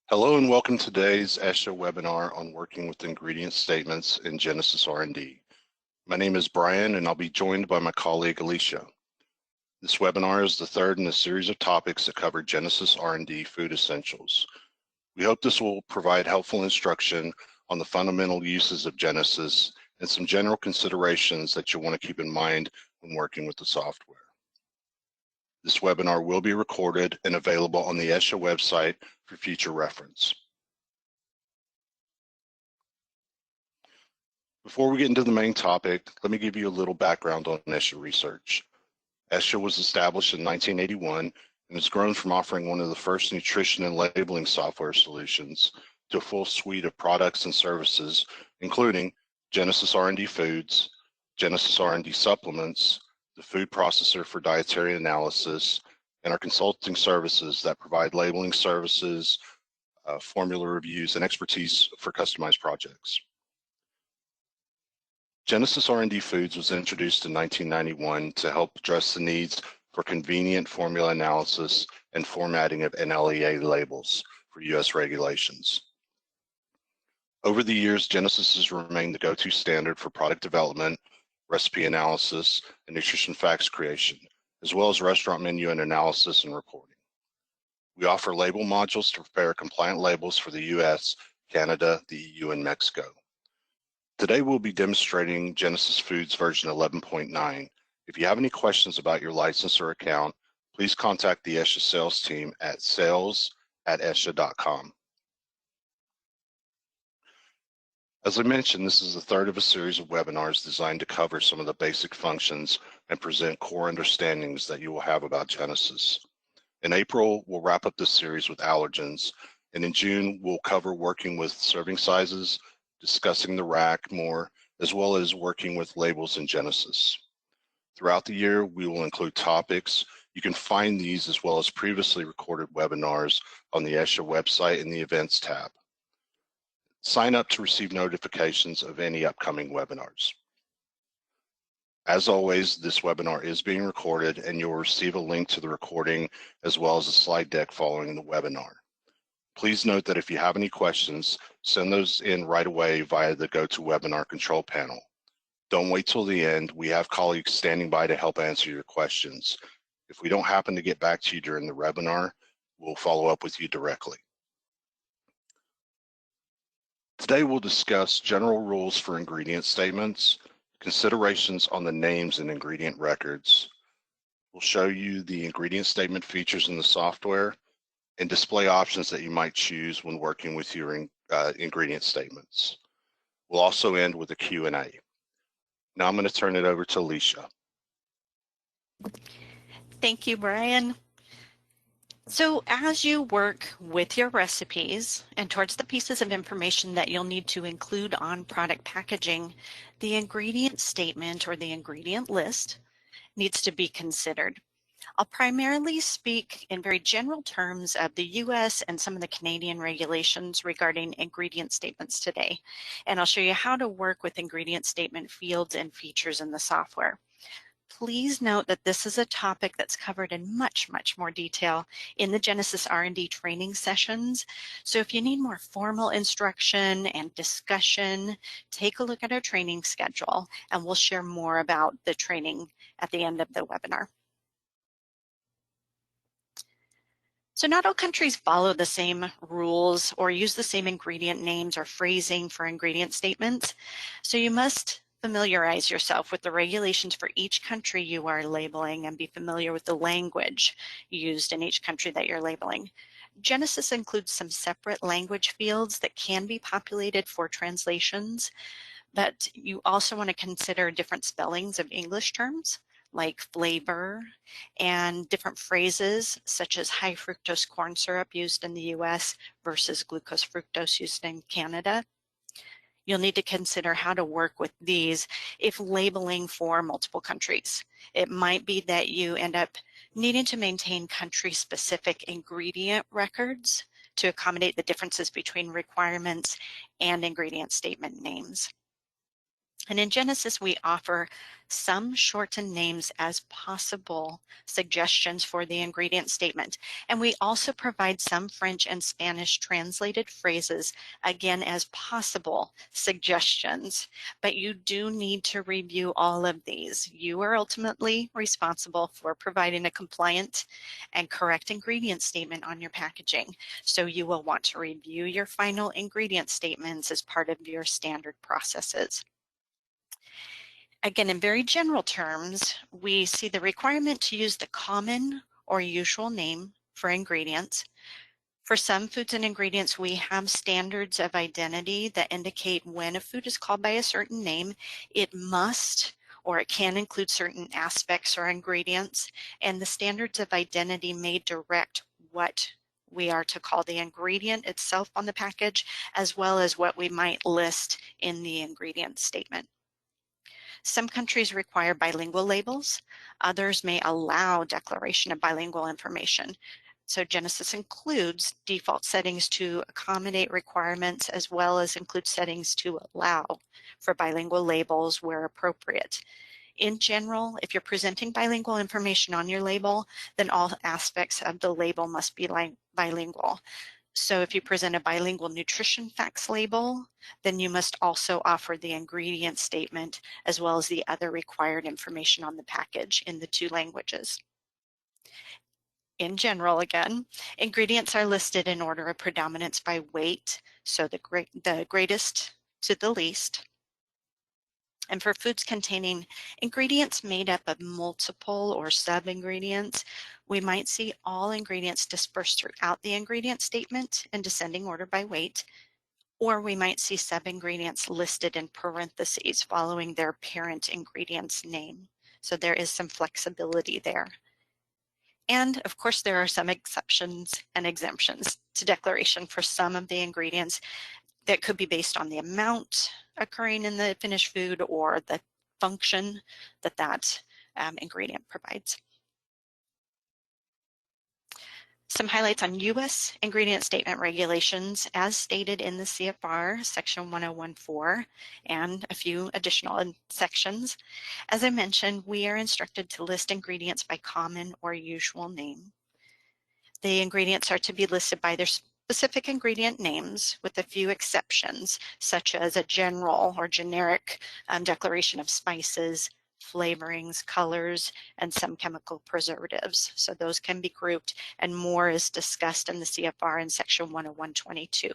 Hello and welcome to today's ESHA webinar on working with ingredient statements in Genesis R&D. My name is Brian and I'll be joined by my colleague Alicia. This webinar is the third in a series of topics that cover Genesis R&D food essentials. We hope this will provide helpful instruction on the fundamental uses of Genesis and some general considerations that you'll want to keep in mind when working with the software. This webinar will be recorded and available on the ESHA website for future reference. Before we get into the main topic, let me give you a little background on ESHA research. ESHA was established in 1981 and has grown from offering one of the first nutrition and labeling software solutions to a full suite of products and services, including Genesis R&D Foods, Genesis R&D Supplements, the food processor for dietary analysis, and our consulting services that provide labeling services, formula reviews, and expertise for customized projects. Genesis R&D Foods was introduced in 1991 to help address the needs for convenient formula analysis and formatting of NLEA labels for U.S. regulations. Over the years, Genesis has remained the go-to standard for product development, recipe analysis, and nutrition facts creation, as well as restaurant menu and analysis and reporting. We offer label modules to prepare compliant labels for the US, Canada, the EU, and Mexico. Today we'll be demonstrating Genesis Foods version 11.9. If you have any questions about your license or account, please contact the ESHA sales team at sales@esha.com. As I mentioned, this is the third of a series of webinars designed to cover some of the basic functions and present core understandings that you will have about Genesis. In April, we'll wrap up this series with allergens, and in June, we'll cover working with serving sizes, discussing the rack more, as well as working with labels in Genesis. Throughout the year, we will include topics. You can find these as well as previously recorded webinars on the ESHA website in the Events tab. Sign up to receive notifications of any upcoming webinars. As always, this webinar is being recorded and you'll receive a link to the recording as well as a slide deck following the webinar. Please note that if you have any questions, send those in right away via the GoToWebinar control panel. Don't wait till the end. We have colleagues standing by to help answer your questions. If we don't happen to get back to you during the webinar, we'll follow up with you directly. Today we'll discuss general rules for ingredient statements, considerations on the names and ingredient records. We'll show you the ingredient statement features in the software and display options that you might choose when working with your ingredient statements. We'll also end with a Q&A. Now I'm going to turn it over to Alicia. Thank you, Brian. So as you work with your recipes and towards the pieces of information that you'll need to include on product packaging, the ingredient statement or the ingredient list needs to be considered. I'll primarily speak in very general terms of the US and some of the Canadian regulations regarding ingredient statements today, and I'll show you how to work with ingredient statement fields and features in the software. Please note that this is a topic that's covered in much more detail in the Genesis R&D training sessions. So if you need more formal instruction and discussion, take a look at our training schedule and we'll share more about the training at the end of the webinar. So not all countries follow the same rules or use the same ingredient names or phrasing for ingredient statements. So you must familiarize yourself with the regulations for each country you are labeling and be familiar with the language used in each country that you're labeling. Genesis includes some separate language fields that can be populated for translations, but you also want to consider different spellings of English terms like flavor and different phrases such as high fructose corn syrup used in the US versus glucose fructose used in Canada. You'll need to consider how to work with these if labeling for multiple countries. It might be that you end up needing to maintain country-specific ingredient records to accommodate the differences between requirements and ingredient statement names. And in Genesis, we offer some shortened names as possible suggestions for the ingredient statement. And we also provide some French and Spanish translated phrases, again, as possible suggestions. But you do need to review all of these. You are ultimately responsible for providing a compliant and correct ingredient statement on your packaging. So you will want to review your final ingredient statements as part of your standard processes. Again, in very general terms, we see the requirement to use the common or usual name for ingredients. For some foods and ingredients, we have standards of identity that indicate when a food is called by a certain name, it must or it can include certain aspects or ingredients, and the standards of identity may direct what we are to call the ingredient itself on the package, as well as what we might list in the ingredient statement. Some countries require bilingual labels. Others may allow declaration of bilingual information. So Genesis includes default settings to accommodate requirements, as well as include settings to allow for bilingual labels where appropriate. In general, if you're presenting bilingual information on your label, then all aspects of the label must be bilingual. So if you present a bilingual nutrition facts label, then you must also offer the ingredient statement as well as the other required information on the package in the two languages. In general, again, ingredients are listed in order of predominance by weight, so the greatest to the least. And for foods containing ingredients made up of multiple or sub-ingredients, we might see all ingredients dispersed throughout the ingredient statement in descending order by weight, or we might see sub-ingredients listed in parentheses following their parent ingredient's name. So there is some flexibility there. And of course, there are some exceptions and exemptions to declaration for some of the ingredients that could be based on the amount occurring in the finished food or the function that that ingredient provides. Some highlights on U.S. ingredient statement regulations as stated in the CFR section 1014 and a few additional sections. As I mentioned, we are instructed to list ingredients by common or usual name. The ingredients are to be listed by their specific ingredient names with a few exceptions, such as a general or generic declaration of spices, flavorings, colors, and some chemical preservatives. So those can be grouped, and more is discussed in the CFR in section 101.22.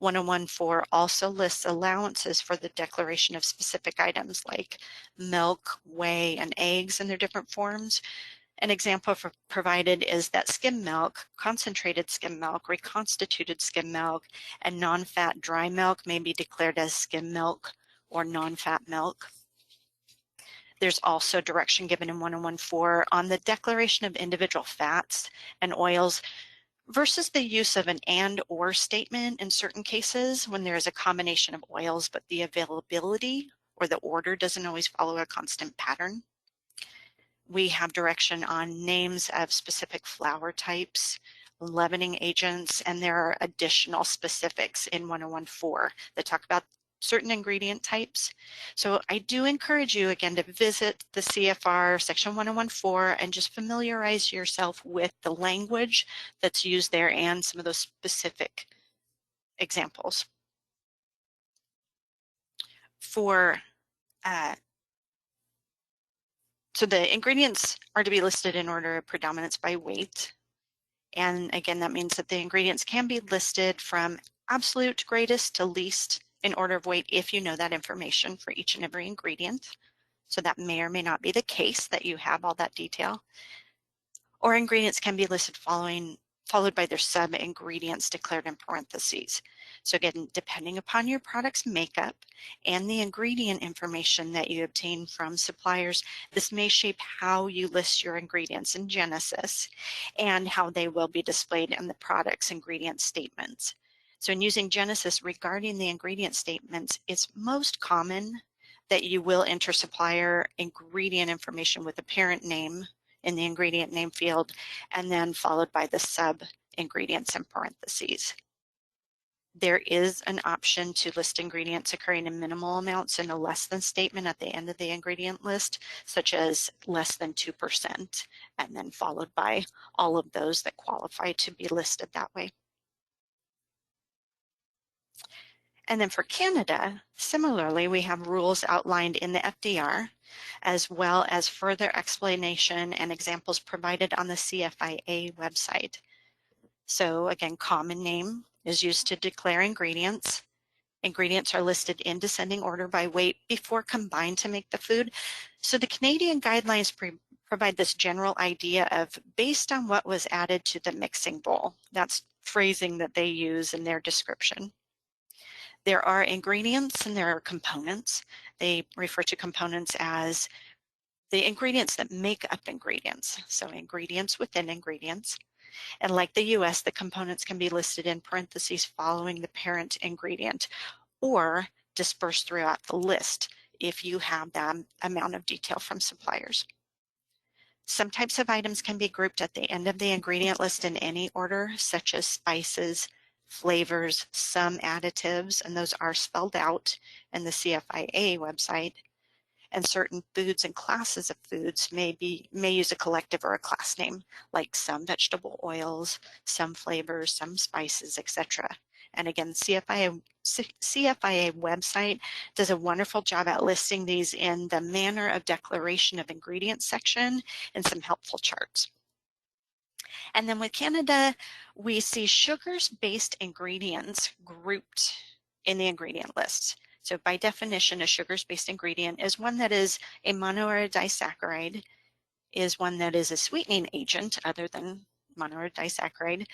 101.4 also lists allowances for the declaration of specific items like milk, whey, and eggs in their different forms. An example provided is that skim milk, concentrated skim milk, reconstituted skim milk, and non-fat dry milk may be declared as skim milk or non-fat milk. There's also direction given in 101.4 on the declaration of individual fats and oils versus the use of an and or statement in certain cases when there is a combination of oils, but the availability or the order doesn't always follow a constant pattern. We have direction on names of specific flour types, leavening agents, and there are additional specifics in 101.4 that talk about certain ingredient types. So I do encourage you again to visit the CFR section 101.4 and just familiarize yourself with the language that's used there and some of those specific examples. So the ingredients are to be listed in order of predominance by weight. And again, that means that the ingredients can be listed from absolute greatest to least in order of weight if you know that information for each and every ingredient. So that may or may not be the case that you have all that detail. Or ingredients can be listed followed by their sub-ingredients declared in parentheses. So again, depending upon your product's makeup and the ingredient information that you obtain from suppliers, this may shape how you list your ingredients in Genesis and how they will be displayed in the product's ingredient statements. So in using Genesis regarding the ingredient statements, it's most common that you will enter supplier ingredient information with a parent name in the ingredient name field, and then followed by the sub ingredients in parentheses. There is an option to list ingredients occurring in minimal amounts in a less than statement at the end of the ingredient list, such as less than 2%, and then followed by all of those that qualify to be listed that way. And then for Canada, similarly, we have rules outlined in the FDR, as well as further explanation and examples provided on the CFIA website. So again, common name is used to declare ingredients. Ingredients are listed in descending order by weight before combined to make the food. So the Canadian guidelines provide this general idea of based on what was added to the mixing bowl. That's phrasing that they use in their description. There are ingredients and there are components. They refer to components as the ingredients that make up ingredients. So ingredients within ingredients. And like the US, the components can be listed in parentheses following the parent ingredient or dispersed throughout the list if you have that amount of detail from suppliers. Some types of items can be grouped at the end of the ingredient list in any order, such as spices, flavors, some additives, and those are spelled out in the CFIA website. And certain foods and classes of foods may use a collective or a class name, like some vegetable oils, some flavors, some spices, etc. And again, CFIA website does a wonderful job at listing these in the manner of declaration of ingredients section and some helpful charts. And then with Canada, we see sugars-based ingredients grouped in the ingredient list. So by definition, a sugars-based ingredient is one that is a mono or a disaccharide, is one that is a sweetening agent other than mono or disaccharide,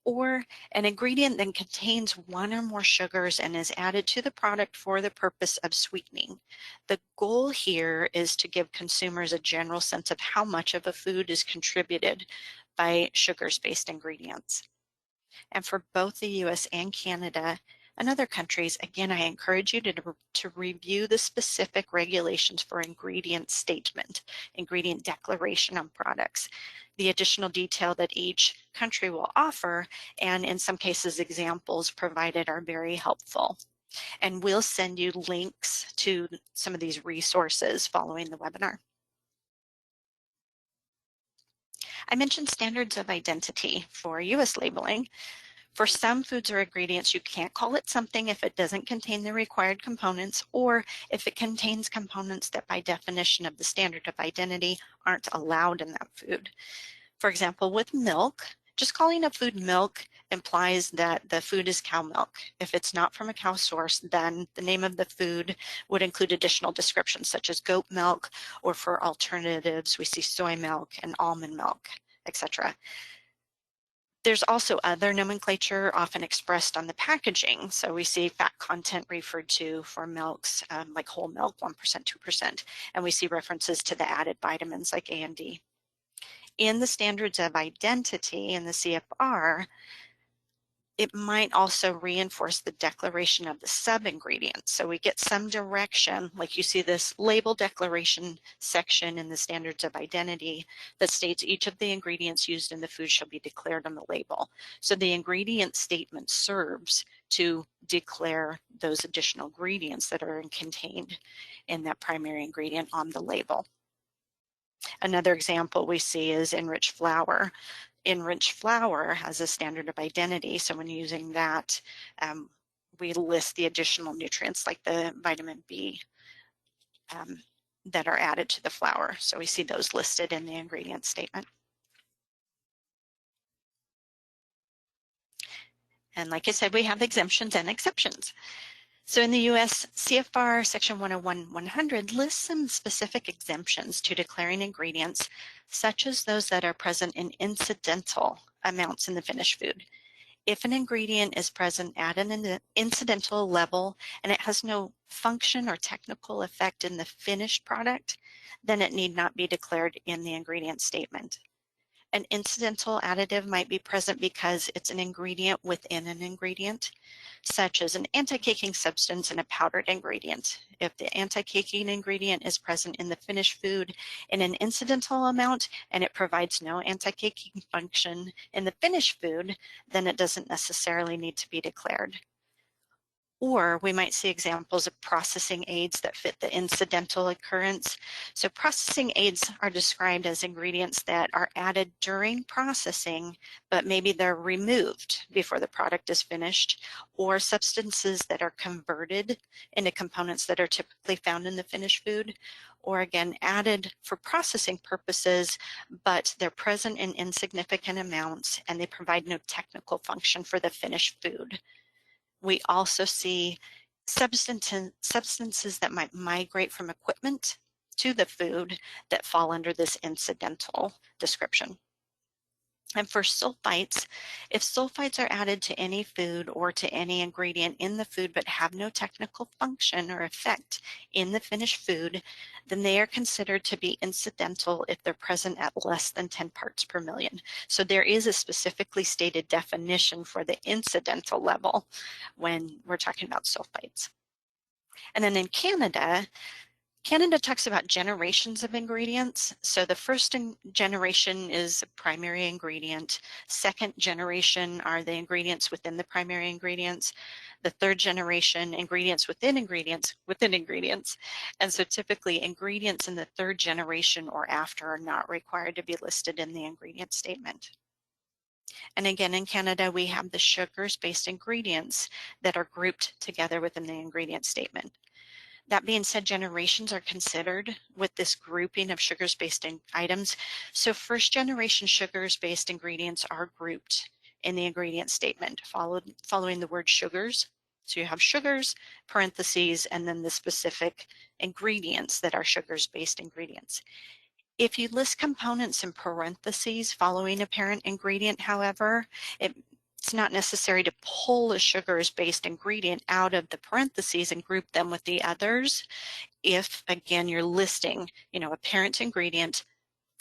or an ingredient that contains one or more sugars and is added to the product for the purpose of sweetening. The goal here is to give consumers a general sense of how much of a food is contributed by sugars-based ingredients. And for both the US and Canada and other countries, again, I encourage you to review the specific regulations for ingredient statement, ingredient declaration on products, the additional detail that each country will offer, and in some cases, examples provided are very helpful. And we'll send you links to some of these resources following the webinar. I mentioned standards of identity for US labeling. For some foods or ingredients, you can't call it something if it doesn't contain the required components or if it contains components that by definition of the standard of identity aren't allowed in that food. For example, with milk, just calling a food milk implies that the food is cow milk. If it's not from a cow source, then the name of the food would include additional descriptions such as goat milk, or for alternatives, we see soy milk and almond milk, etc. There's also other nomenclature often expressed on the packaging. So we see fat content referred to for milks like whole milk, 1%, 2%, and we see references to the added vitamins like A and D. In the standards of identity in the CFR, it might also reinforce the declaration of the sub-ingredients. So we get some direction, like you see this label declaration section in the standards of identity that states each of the ingredients used in the food shall be declared on the label. So the ingredient statement serves to declare those additional ingredients that are contained in that primary ingredient on the label. Another example we see is enriched flour. Enriched flour has a standard of identity, so when using that, we list the additional nutrients like the vitamin B that are added to the flour. So we see those listed in the ingredient statement. And like I said, we have exemptions and exceptions. So in the US, CFR section 101-100 lists some specific exemptions to declaring ingredients, such as those that are present in incidental amounts in the finished food. If an ingredient is present at an incidental level and it has no function or technical effect in the finished product, then it need not be declared in the ingredient statement. An incidental additive might be present because it's an ingredient within an ingredient, such as an anti-caking substance in a powdered ingredient. If the anti-caking ingredient is present in the finished food in an incidental amount and it provides no anti-caking function in the finished food, then it doesn't necessarily need to be declared. Or we might see examples of processing aids that fit the incidental occurrence. So processing aids are described as ingredients that are added during processing, but maybe they're removed before the product is finished, or substances that are converted into components that are typically found in the finished food, or again, added for processing purposes, but they're present in insignificant amounts and they provide no technical function for the finished food. We also see substances that might migrate from equipment to the food that fall under this incidental description. And for sulfites, if sulfites are added to any food or to any ingredient in the food but have no technical function or effect in the finished food, then they are considered to be incidental if they're present at less than 10 parts per million. So there is a specifically stated definition for the incidental level when we're talking about sulfites. And then in Canada talks about generations of ingredients. So the first generation is a primary ingredient. Second generation are the ingredients within the primary ingredients. The third generation, ingredients within ingredients within ingredients. And so typically ingredients in the third generation or after are not required to be listed in the ingredient statement. And again, in Canada, we have the sugars-based ingredients that are grouped together within the ingredient statement. That being said, generations are considered with this grouping of sugars-based items. So first generation sugars-based ingredients are grouped in the ingredient statement following the word sugars. So you have sugars, parentheses, and then the specific ingredients that are sugars-based ingredients. If you list components in parentheses following a parent ingredient, however, it's not necessary to pull a sugars-based ingredient out of the parentheses and group them with the others if, again, you're listing, a parent ingredient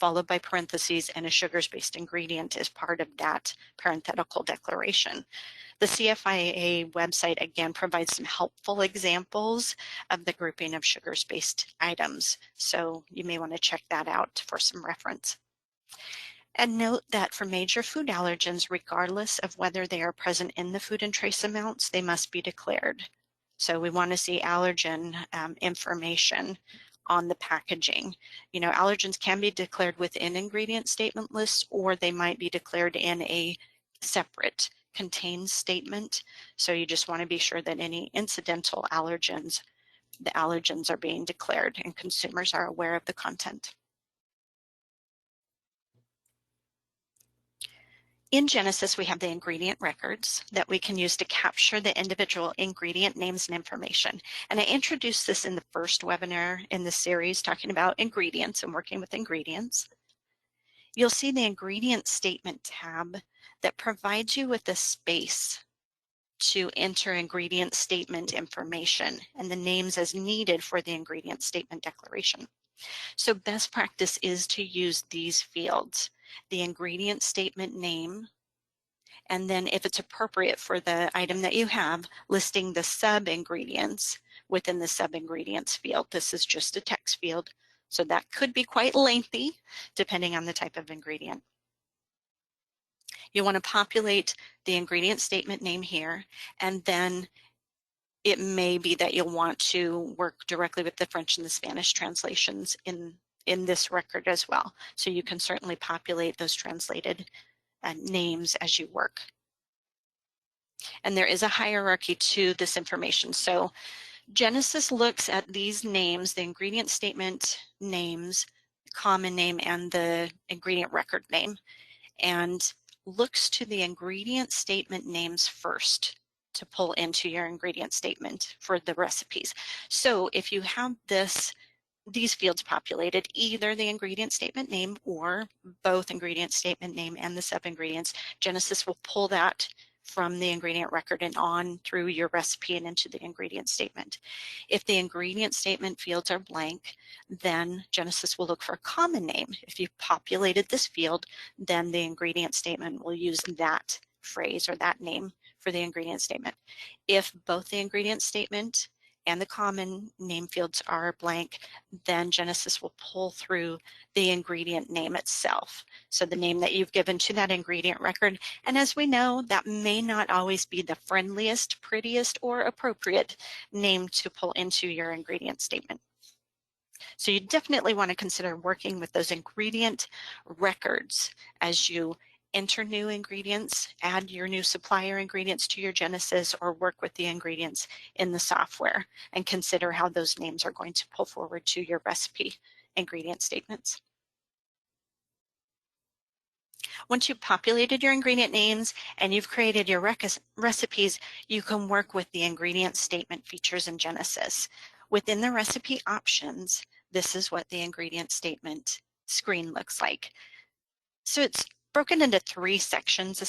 followed by parentheses and a sugars-based ingredient is part of that parenthetical declaration. The CFIA website, again, provides some helpful examples of the grouping of sugars-based items. So you may want to check that out for some reference. And note that for major food allergens, regardless of whether they are present in the food and trace amounts, they must be declared. So we want to see allergen information on the packaging. Allergens can be declared within ingredient statement lists, or they might be declared in a separate contains statement. So you just want to be sure that any incidental allergens, the allergens are being declared and consumers are aware of the content. In Genesis, we have the ingredient records that we can use to capture the individual ingredient names and information. And I introduced this in the first webinar in the series talking about ingredients and working with ingredients. You'll see the ingredient statement tab that provides you with a space to enter ingredient statement information and the names as needed for the ingredient statement declaration. So best practice is to use these fields, the ingredient statement name, and then if it's appropriate for the item that you have, listing the sub-ingredients within the sub-ingredients field. This is just a text field, so that could be quite lengthy depending on the type of ingredient. You want to populate the ingredient statement name here, and then it may be that you'll want to work directly with the French and the Spanish translations in this record as well. So you can certainly populate those translated names as you work. And there is a hierarchy to this information. So Genesis looks at these names, the ingredient statement names, common name, and the ingredient record name, and looks to the ingredient statement names first to pull into your ingredient statement for the recipes. So if you have these fields populated, either the ingredient statement name or both ingredient statement name and the sub-ingredients, Genesis will pull that from the ingredient record and on through your recipe and into the ingredient statement. If the ingredient statement fields are blank, then Genesis will look for a common name. If you've populated this field, then the ingredient statement will use that phrase or that name for the ingredient statement. If both the ingredient statement and the common name fields are blank, then Genesis will pull through the ingredient name itself. So the name that you've given to that ingredient record. And as we know, that may not always be the friendliest, prettiest, or appropriate name to pull into your ingredient statement. So you definitely want to consider working with those ingredient records as you enter new ingredients, add your new supplier ingredients to your Genesis, or work with the ingredients in the software, and consider how those names are going to pull forward to your recipe ingredient statements. Once you've populated your ingredient names and you've created your recipes, you can work with the ingredient statement features in Genesis. Within the recipe options, this is what the ingredient statement screen looks like. So it's broken into 3 sections.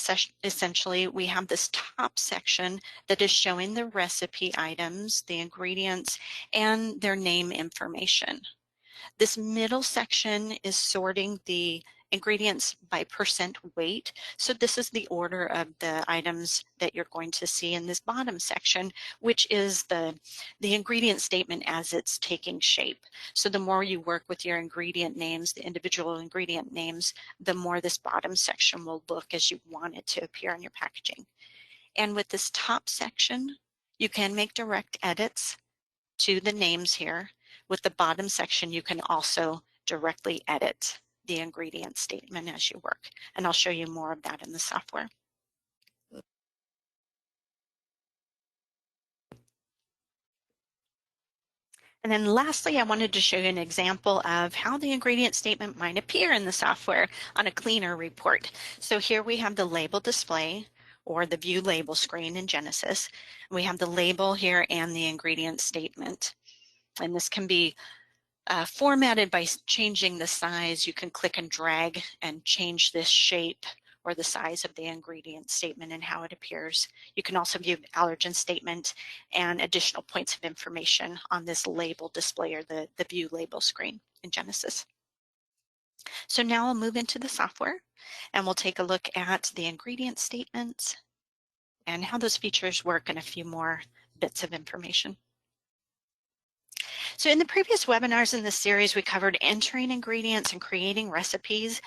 Essentially, we have this top section that is showing the recipe items, the ingredients, and their name information. This middle section is sorting the ingredients by percent weight. So this is the order of the items that you're going to see in this bottom section, which is the ingredient statement as it's taking shape. So the more you work with your ingredient names, the individual ingredient names, the more this bottom section will look as you want it to appear on your packaging. And with this top section, you can make direct edits to the names here. With the bottom section, you can also directly edit the ingredient statement as you work. And I'll show you more of that in the software. And then lastly, I wanted to show you an example of how the ingredient statement might appear in the software on a cleaner report. So here we have the label display, or the view label screen in Genesis. We have the label here and the ingredient statement. And this can be formatted by changing the size. You can click and drag and change this shape or the size of the ingredient statement and how it appears. You can also view allergen statement and additional points of information on this label display or the view label screen in Genesis. So now I'll move into the software and we'll take a look at the ingredient statements and how those features work and a few more bits of information. So in the previous webinars in this series, we covered entering ingredients and creating recipes.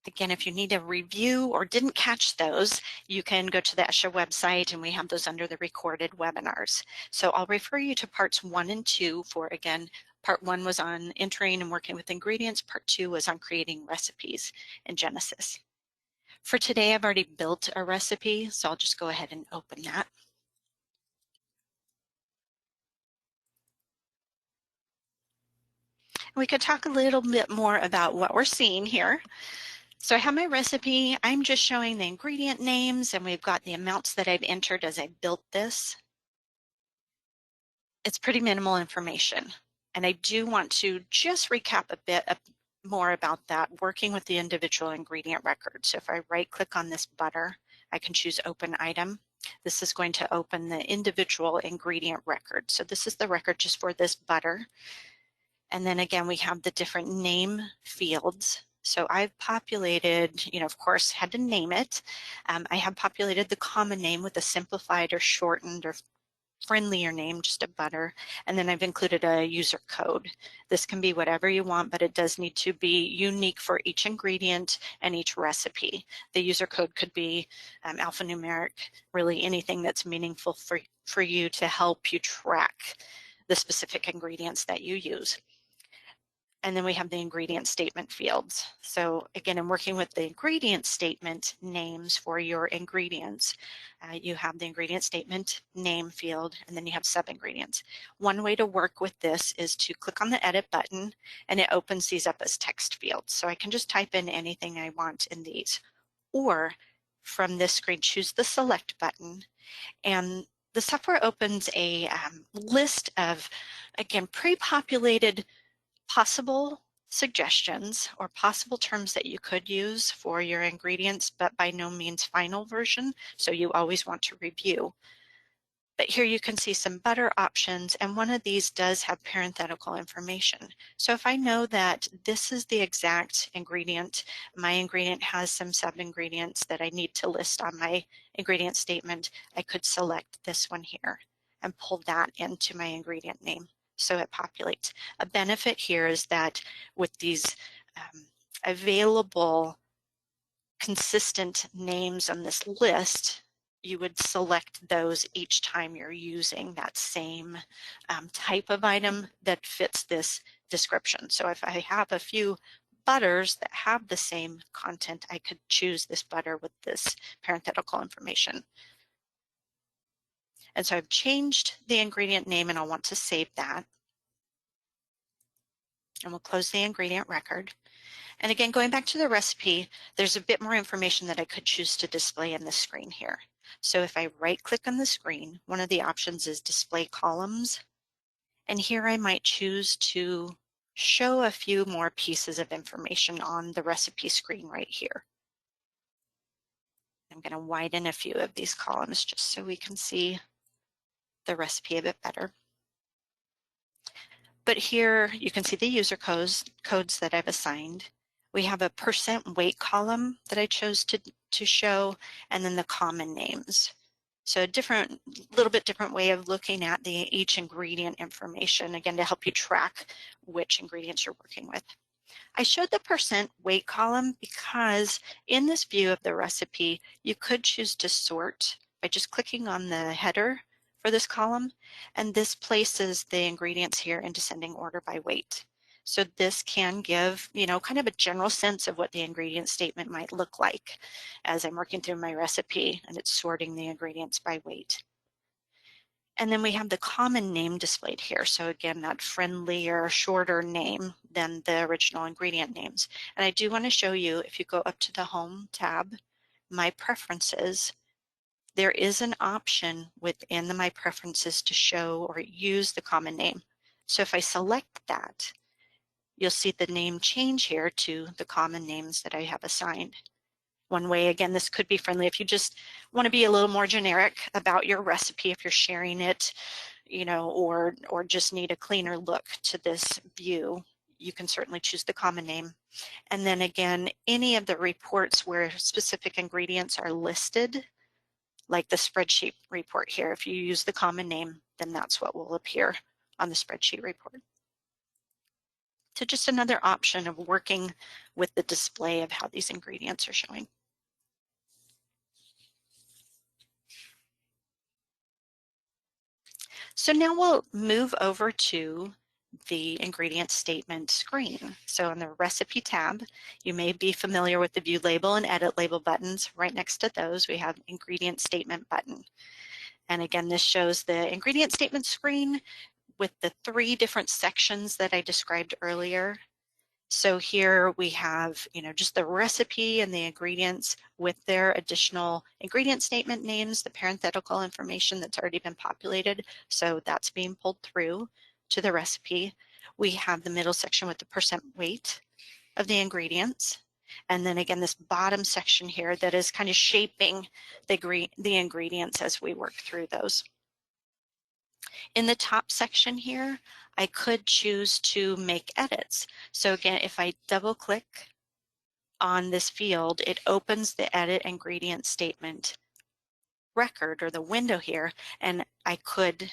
Again, if you need a review or didn't catch those, you can go to the ESHA website and we have those under the recorded webinars. So I'll refer you to parts 1 and 2 for, again, part 1 was on entering and working with ingredients. Part 2 was on creating recipes in Genesis. For today, I've already built a recipe, so I'll just go ahead and open that. We could talk a little bit more about what we're seeing here. So I have my recipe. I'm just showing the ingredient names and we've got the amounts that I've entered as I built this. It's pretty minimal information. And I do want to just recap a bit more about that, working with the individual ingredient record. So if I right click on this butter, I can choose open item. This is going to open the individual ingredient record. So this is the record just for this butter. And then again, we have the different name fields. So I've populated, of course, had to name it. I have populated the common name with a simplified or shortened or friendlier name, just a butter. And then I've included a user code. This can be whatever you want, but it does need to be unique for each ingredient and each recipe. The user code could be alphanumeric, really anything that's meaningful for you to help you track the specific ingredients that you use. And then we have the ingredient statement fields. So again, in working with the ingredient statement names for your ingredients, you have the ingredient statement name field, and then you have sub-ingredients. One way to work with this is to click on the edit button, and it opens these up as text fields. So I can just type in anything I want in these. Or from this screen, choose the select button, and the software opens a list of, again, pre-populated possible suggestions or possible terms that you could use for your ingredients, but by no means final version, so you always want to review. But here you can see some butter options, and one of these does have parenthetical information. So if I know that this is the exact ingredient, my ingredient has some sub-ingredients that I need to list on my ingredient statement, I could select this one here and pull that into my ingredient name so it populates. A benefit here is that with these available consistent names on this list, you would select those each time you're using that same type of item that fits this description. So if I have a few butters that have the same content, I could choose this butter with this parenthetical information. And so I've changed the ingredient name and I'll want to save that. And we'll close the ingredient record. And again, going back to the recipe, there's a bit more information that I could choose to display in the screen here. So if I right-click on the screen, one of the options is Display Columns. And here I might choose to show a few more pieces of information on the recipe screen right here. I'm going to widen a few of these columns just so we can see the recipe a bit better. But here you can see the user codes that I've assigned. We have a % weight column that I chose to show, and then the common names. So a little bit different way of looking at each ingredient information, again, to help you track which ingredients you're working with. I showed the % weight column because in this view of the recipe, you could choose to sort by just clicking on the header for this column, and this places the ingredients here in descending order by weight. So this can give, kind of a general sense of what the ingredient statement might look like as I'm working through my recipe and it's sorting the ingredients by weight. And then we have the common name displayed here. So again, that friendlier, shorter name than the original ingredient names. And I do want to show you, if you go up to the Home tab, My Preferences, there is an option within the My Preferences to show or use the common name. So if I select that, you'll see the name change here to the common names that I have assigned. One way, again, this could be friendly if you just want to be a little more generic about your recipe, if you're sharing it, or just need a cleaner look to this view, you can certainly choose the common name. And then again, any of the reports where specific ingredients are listed, like the spreadsheet report here, if you use the common name, then that's what will appear on the spreadsheet report. So just another option of working with the display of how these ingredients are showing. So now we'll move over to the ingredient statement screen. So in the recipe tab, you may be familiar with the view label and edit label buttons. Right next to those, we have ingredient statement button. And again, this shows the ingredient statement screen with the 3 different sections that I described earlier. So here we have, just the recipe and the ingredients with their additional ingredient statement names, the parenthetical information that's already been populated. So that's being pulled through to the recipe. We have the middle section with the % weight of the ingredients. And then again, this bottom section here that is kind of shaping the ingredients as we work through those. In the top section here, I could choose to make edits. So again, if I double click on this field, it opens the edit ingredient statement record or the window here, and I could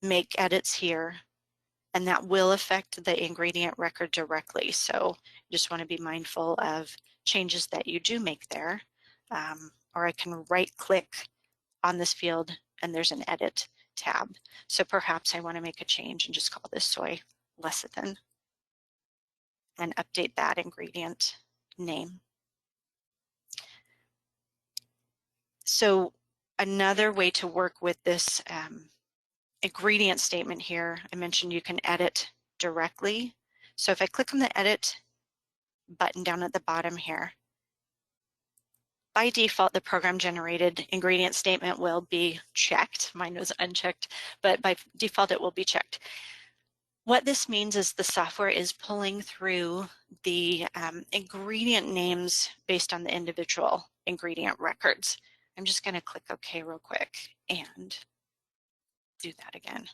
make edits here, and that will affect the ingredient record directly. So you just want to be mindful of changes that you do make there. Or I can right click on this field and there's an edit tab. So perhaps I want to make a change and just call this soy lecithin and update that ingredient name. So another way to work with this ingredient statement here, I mentioned you can edit directly. So if I click on the edit button down at the bottom here, by default, the program generated ingredient statement will be checked. Mine was unchecked, but by default, it will be checked. What this means is the software is pulling through the ingredient names based on the individual ingredient records. I'm just going to click OK real quick and do that again.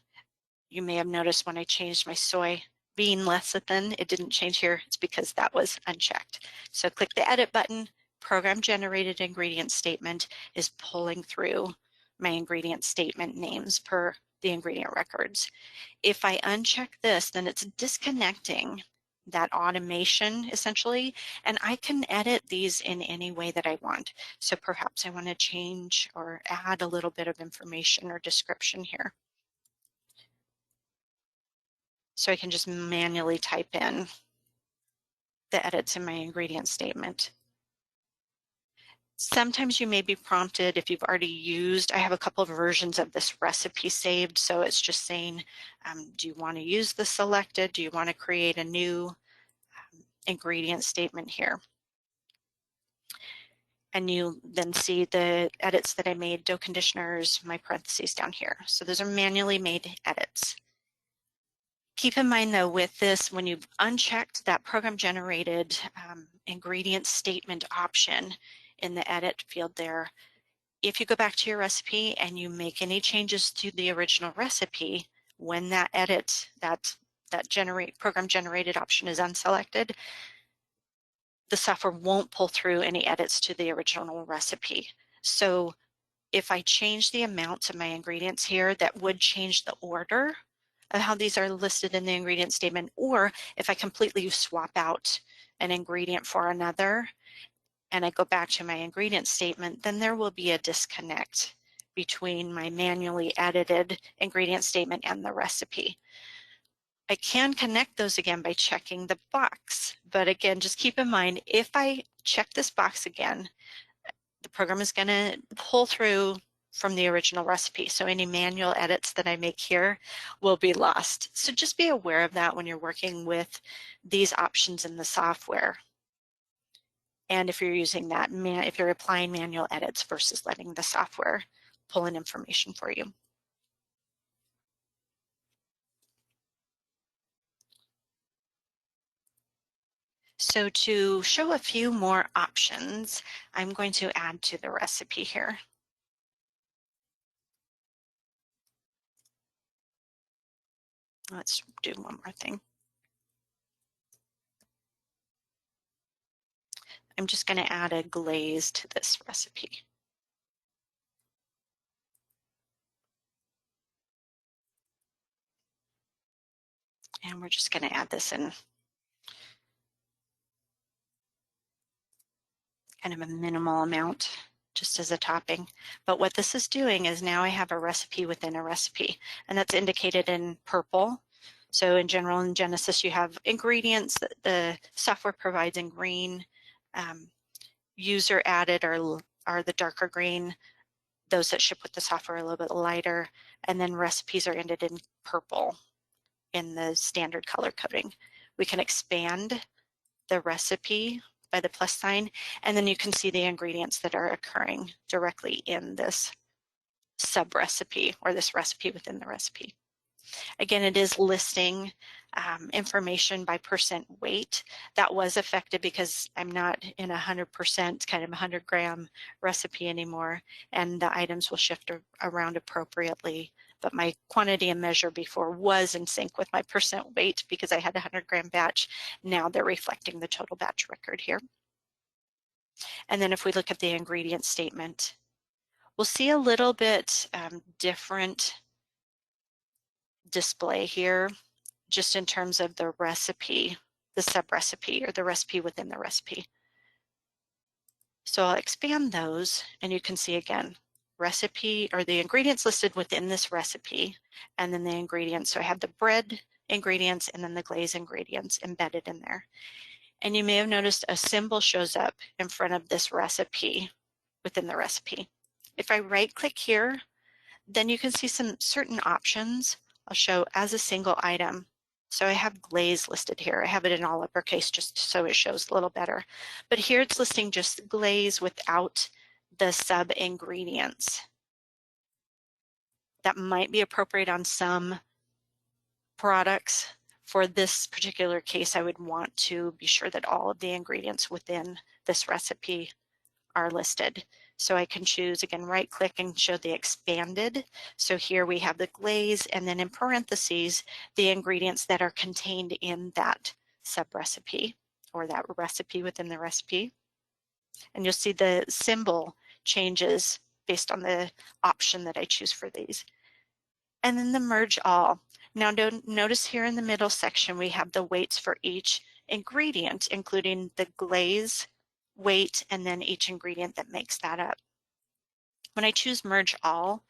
You may have noticed when I changed my soybean lecithin, it didn't change here. It's because that was unchecked. So click the edit button. Program generated ingredient statement is pulling through my ingredient statement names per the ingredient records. If I uncheck this, then it's disconnecting that automation essentially, and I can edit these in any way that I want. So perhaps I want to change or add a little bit of information or description here. So I can just manually type in the edits in my ingredient statement. Sometimes you may be prompted if you've already used, I have a couple of versions of this recipe saved, so it's just saying, do you want to use the selected? Do you want to create a new ingredient statement here? And you then see the edits that I made, dough conditioners, my parentheses down here. So those are manually made edits. Keep in mind though, with this, when you've unchecked that program generated ingredient statement option in the edit field there, if you go back to your recipe and you make any changes to the original recipe, when that edit, that program generated option is unselected, the software won't pull through any edits to the original recipe. So if I change the amounts of my ingredients here, that would change the order of how these are listed in the ingredient statement, or if I completely swap out an ingredient for another and I go back to my ingredient statement, then there will be a disconnect between my manually edited ingredient statement and the recipe. I can connect those again by checking the box, but again, just keep in mind, if I check this box again, the program is going to pull through from the original recipe. So any manual edits that I make here will be lost. So just be aware of that when you're working with these options in the software. And if you're using that, if you're applying manual edits versus letting the software pull in information for you. So to show a few more options, I'm going to add to the recipe here. Let's do one more thing. I'm just going to add a glaze to this recipe. And we're just going to add this in kind of a minimal amount just as a topping. But what this is doing is now I have a recipe within a recipe, and that's indicated in purple. So in general, in Genesis, you have ingredients that the software provides in green. User added are the darker green. Those that ship with the software are a little bit lighter. And then recipes are ended in purple in the standard color coding. We can expand the recipe by the plus sign, and then you can see the ingredients that are occurring directly in this sub recipe or this recipe within the recipe. Again, it is listing information by percent weight. That was affected because I'm not in 100% kind of 100 gram recipe anymore, and the items will shift around appropriately. But my quantity and measure before was in sync with my percent weight because I had a 100 gram batch. Now they're reflecting the total batch record here. And then if we look at the ingredient statement, we'll see a little bit different display here, just in terms of the recipe, the sub recipe or the recipe within the recipe. So I'll expand those, and you can see again, recipe or the ingredients listed within this recipe, and then the ingredients. So I have the bread ingredients and then the glaze ingredients embedded in there. And you may have noticed a symbol shows up in front of this recipe within the recipe. If I right click here, then you can see some certain options I'll show as a single item. So I have glaze listed here. I have it in all uppercase just so it shows a little better. But here it's listing just glaze without the sub ingredients. That might be appropriate on some products for this particular case, I would want to be sure that all of the ingredients within this recipe are listed. So I can choose, again, right click and show the expanded. So here we have the glaze, and then in parentheses, the ingredients that are contained in that sub-recipe or that recipe within the recipe. And you'll see the symbol changes based on the option that I choose for these. And then the merge all. Now notice here in the middle section, we have the weights for each ingredient, including the glaze weight and then each ingredient that makes that up. When I choose merge all,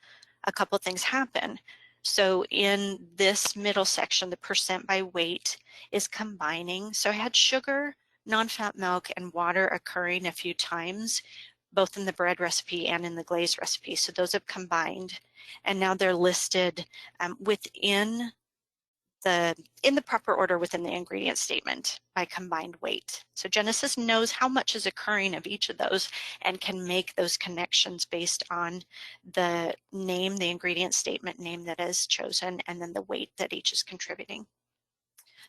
a couple things happen. So in this middle section, the percent by weight is combining. So I had sugar, non-fat milk, and water occurring a few times, both in the bread recipe and in the glaze recipe. So those have combined, and now they're listed within in the proper order within the ingredient statement by combined weight. So Genesis knows how much is occurring of each of those and can make those connections based on the name, the ingredient statement name that is chosen, and then the weight that each is contributing.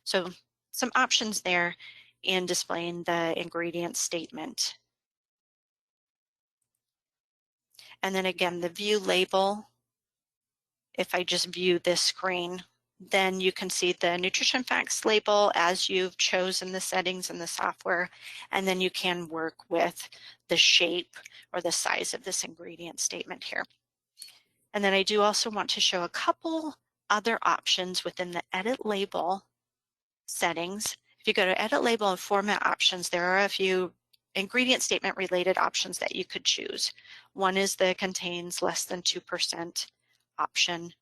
So some options there in displaying the ingredient statement. And then again, the view label, if I just view this screen, then you can see the nutrition facts label as you've chosen the settings in the software, and then you can work with the shape or the size of this ingredient statement here. And then I do also want to show a couple other options within the edit label settings. If you go to edit label and format options, there are a few ingredient statement related options that you could choose. One is the contains less than 2% option.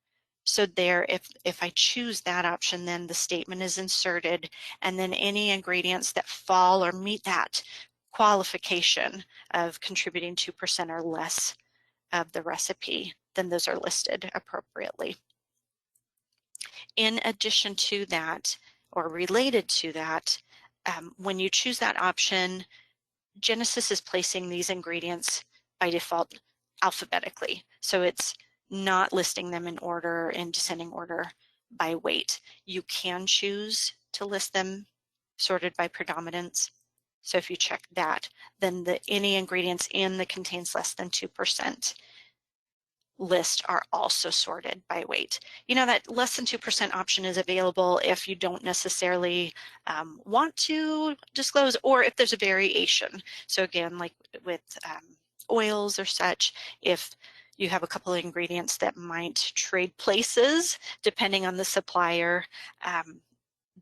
So there, if I choose that option, then the statement is inserted, and then any ingredients that fall or meet that qualification of contributing 2% or less of the recipe, then those are listed appropriately. In addition to that, or related to that, when you choose that option, Genesis is placing these ingredients by default alphabetically. So it's not listing them in order, in descending order by weight. You can choose to list them sorted by predominance. So if you check that, then any ingredients in the contains less than 2% list are also sorted by weight. You know, that less than 2% option is available if you don't necessarily want to disclose, or if there's a variation. So again, like with oils or such, if you have a couple of ingredients that might trade places depending on the supplier,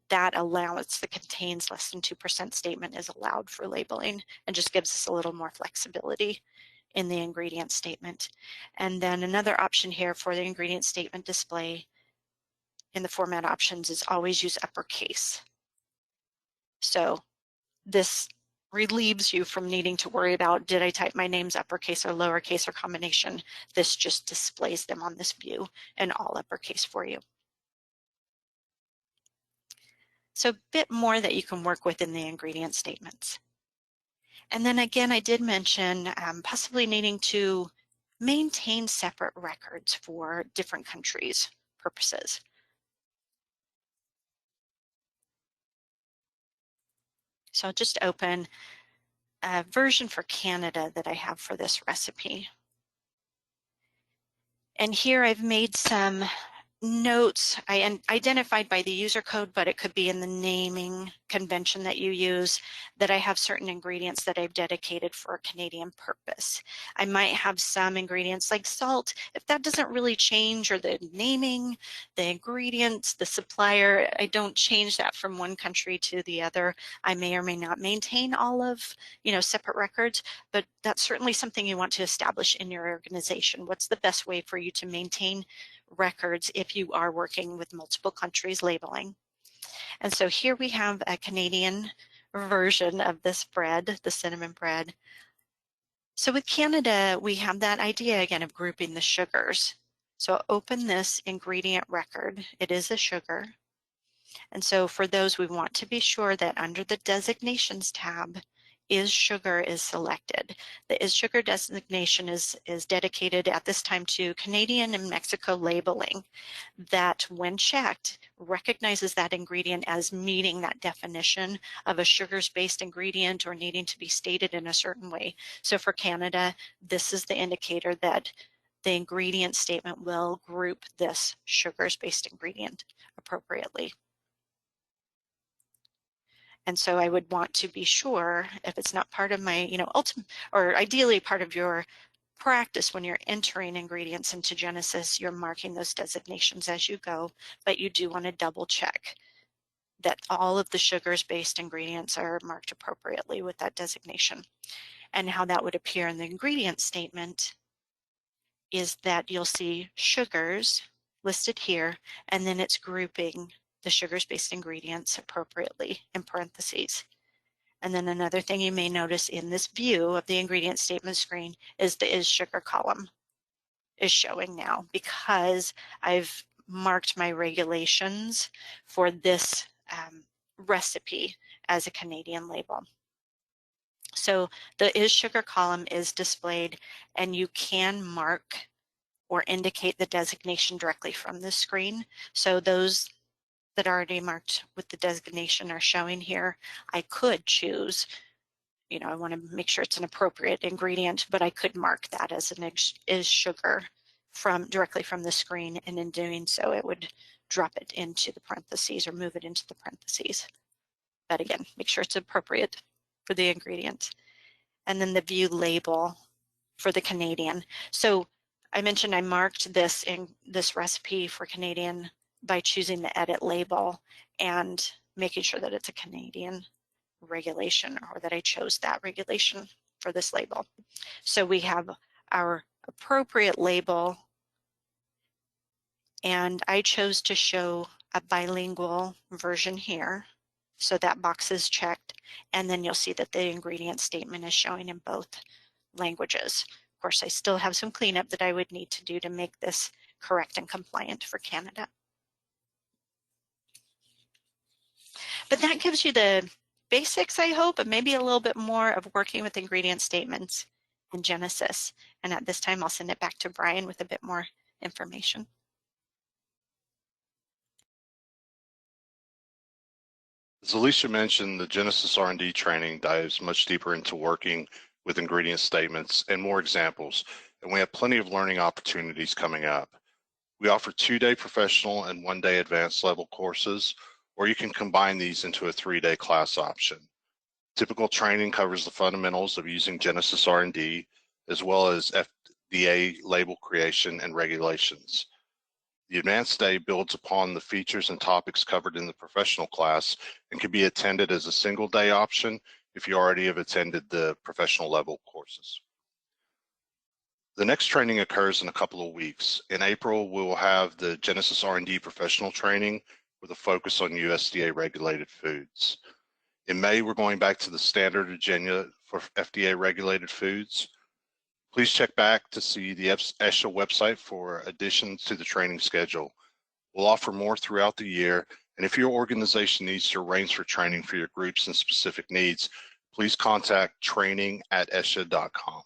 that allowance that contains less than 2% statement is allowed for labeling and just gives us a little more flexibility in the ingredient statement. And then another option here for the ingredient statement display in the format options is always use uppercase. So this relieves you from needing to worry about, did I type my names uppercase or lowercase or combination? This just displays them on this view in all uppercase for you. So a bit more that you can work with in the ingredient statements. And then again, I did mention possibly needing to maintain separate records for different countries' purposes. So I'll just open a version for Canada that I have for this recipe. And here I've made some notes I identified by the user code, but it could be in the naming convention that you use, that I have certain ingredients that I've dedicated for a Canadian purpose. I might have some ingredients like salt. If that doesn't really change, or the naming, the ingredients, the supplier, I don't change that from one country to the other. I may or may not maintain all of, separate records, but that's certainly something you want to establish in your organization. What's the best way for you to maintain records if you are working with multiple countries labeling? And so here we have a Canadian version of this bread, the cinnamon bread. So with Canada, we have that idea again of grouping the sugars. So open this ingredient record. It is a sugar. And so for those, we want to be sure that under the designations tab is sugar is selected. The is sugar designation is dedicated at this time to Canadian and Mexico labeling that, when checked, recognizes that ingredient as meeting that definition of a sugars-based ingredient or needing to be stated in a certain way. So for Canada, this is the indicator that the ingredient statement will group this sugars-based ingredient appropriately. And so I would want to be sure, if it's not part of my, ultimate, or ideally part of your practice when you're entering ingredients into Genesis, you're marking those designations as you go, but you do want to double check that all of the sugars-based ingredients are marked appropriately with that designation. And how that would appear in the ingredient statement is that you'll see sugars listed here, and then it's grouping the sugars-based ingredients appropriately in parentheses. And then another thing you may notice in this view of the ingredient statement screen is the is sugar column is showing now, because I've marked my regulations for this recipe as a Canadian label. So the is sugar column is displayed, and you can mark or indicate the designation directly from the screen. So those that are already marked with the designation are showing here. I could choose, I want to make sure it's an appropriate ingredient, but I could mark that as an is sugar directly from the screen, and in doing so, it would drop it into the parentheses or move it into the parentheses. But again, make sure it's appropriate for the ingredient. And then the view label for the Canadian. So I mentioned I marked this in this recipe for Canadian by choosing the edit label and making sure that it's a Canadian regulation, or that I chose that regulation for this label. So we have our appropriate label, and I chose to show a bilingual version here. So that box is checked, and then you'll see that the ingredient statement is showing in both languages. Of course, I still have some cleanup that I would need to do to make this correct and compliant for Canada. But that gives you the basics, I hope, and maybe a little bit more of working with ingredient statements in Genesis. And at this time, I'll send it back to Brian with a bit more information. As Alicia mentioned, the Genesis R&D training dives much deeper into working with ingredient statements and more examples, and we have plenty of learning opportunities coming up. We offer 2-day professional and 1-day advanced level courses, or you can combine these into a 3-day class option. Typical training covers the fundamentals of using Genesis R&D, as well as FDA label creation and regulations. The advanced day builds upon the features and topics covered in the professional class and can be attended as a single-day option if you already have attended the professional level courses. The next training occurs in a couple of weeks. In April, we will have the Genesis R&D professional training with a focus on USDA regulated foods. In May, we're going back to the standard agenda for FDA regulated foods. Please check back to see the ESHA website for additions to the training schedule. We'll offer more throughout the year, and if your organization needs to arrange for training for your groups and specific needs, please contact training@esha.com.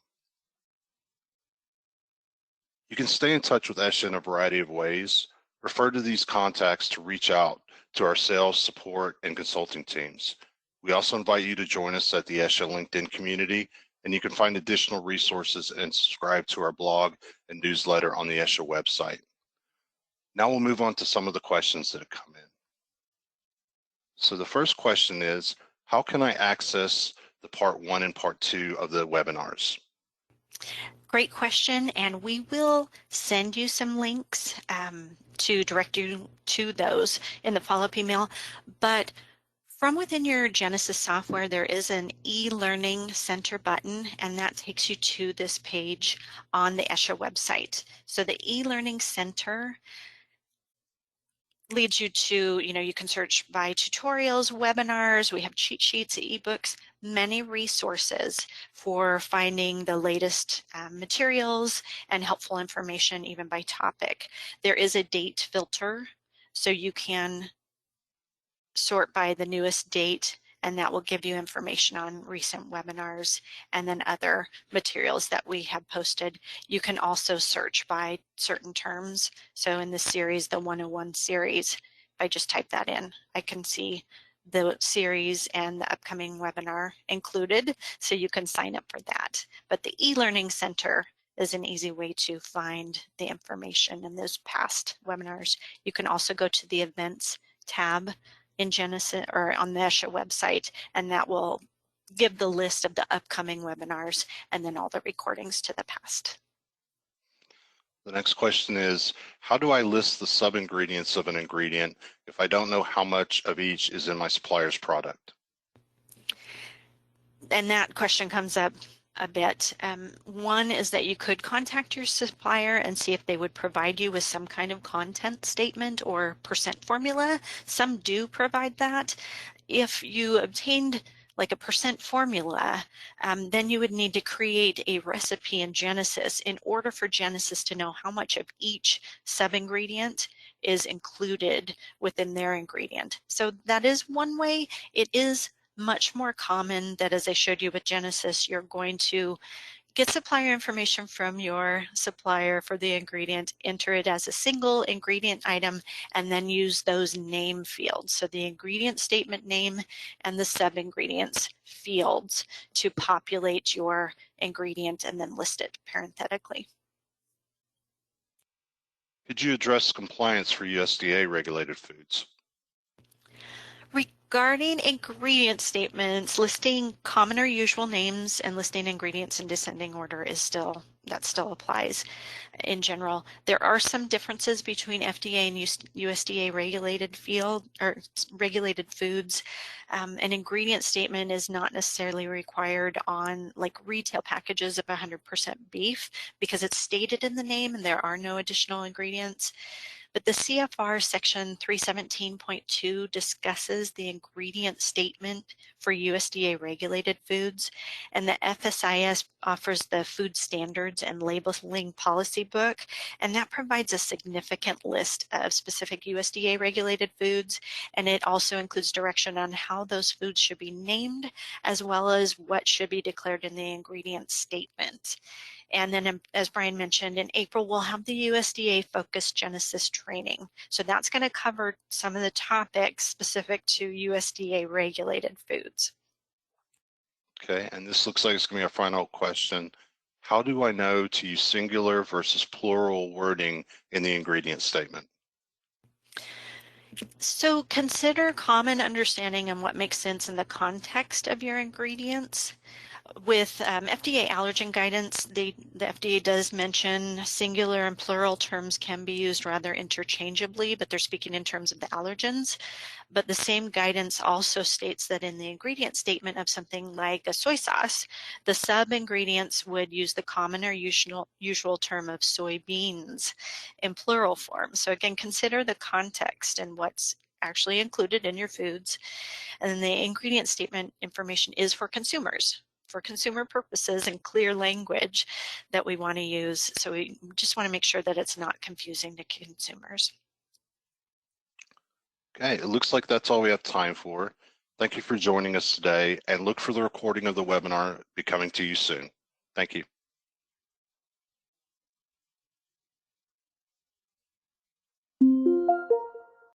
You can stay in touch with ESHA in a variety of ways. Refer to these contacts to reach out to our sales, support, and consulting teams. We also invite you to join us at the ESHA LinkedIn community, and you can find additional resources and subscribe to our blog and newsletter on the ESHA website. Now we'll move on to some of the questions that have come in. So the first question is, how can I access the part 1 and part 2 of the webinars? Great question, and we will send you some links to direct you to those in the follow-up email. But from within your Genesis software, there is an e-learning center button, and that takes you to this page on the ESHA website. So the e-learning center leads you to, you can search by tutorials, webinars, we have cheat sheets, ebooks, many resources for finding the latest materials and helpful information even by topic. There is a date filter, so you can sort by the newest date and that will give you information on recent webinars and then other materials that we have posted. You can also search by certain terms. So in this series, the 101 series, if I just type that in, I can see the series and the upcoming webinar included, so you can sign up for that. But the e-learning center is an easy way to find the information in those past webinars. You can also go to the events tab in Genesis or on the ESHA website, and that will give the list of the upcoming webinars and then all the recordings to the past. The next question is, how do I list the sub-ingredients of an ingredient if I don't know how much of each is in my supplier's product? And that question comes up a bit. One is that you could contact your supplier and see if they would provide you with some kind of content statement or percent formula. Some do provide that. If you obtained like a percent formula, then you would need to create a recipe in Genesis in order for Genesis to know how much of each sub-ingredient is included within their ingredient. So that is one way. It is much more common that, as I showed you with Genesis, you're going to get supplier information from your supplier for the ingredient, enter it as a single ingredient item, and then use those name fields. So the ingredient statement name and the sub-ingredients fields to populate your ingredient and then list it parenthetically. Could you address compliance for USDA regulated foods? Regarding ingredient statements, listing common or usual names and listing ingredients in descending order that still applies in general. There are some differences between FDA and USDA regulated foods. An ingredient statement is not necessarily required on like retail packages of 100% beef because it's stated in the name and there are no additional ingredients. But the CFR section 317.2 discusses the ingredient statement for USDA regulated foods, and the FSIS offers the food standards and labeling policy book, and that provides a significant list of specific USDA regulated foods, and it also includes direction on how those foods should be named, as well as what should be declared in the ingredient statement. And then, as Brian mentioned, in April, we'll have the USDA focused Genesis training. So that's going to cover some of the topics specific to USDA regulated foods. Okay, and this looks like it's going to be our final question. How do I know to use singular versus plural wording in the ingredient statement? So consider common understanding and what makes sense in the context of your ingredients. With FDA allergen guidance, the FDA does mention singular and plural terms can be used rather interchangeably, but they're speaking in terms of the allergens. But the same guidance also states that in the ingredient statement of something like a soy sauce, the sub-ingredients would use the common or usual term of soybeans in plural form. So again, consider the context and what's actually included in your foods. And then the ingredient statement information is for consumers, for consumer purposes and clear language that we want to use. So we just want to make sure that it's not confusing to consumers. Okay, it looks like that's all we have time for. Thank you for joining us today, and look for the recording of the webinar be coming to you soon. Thank you.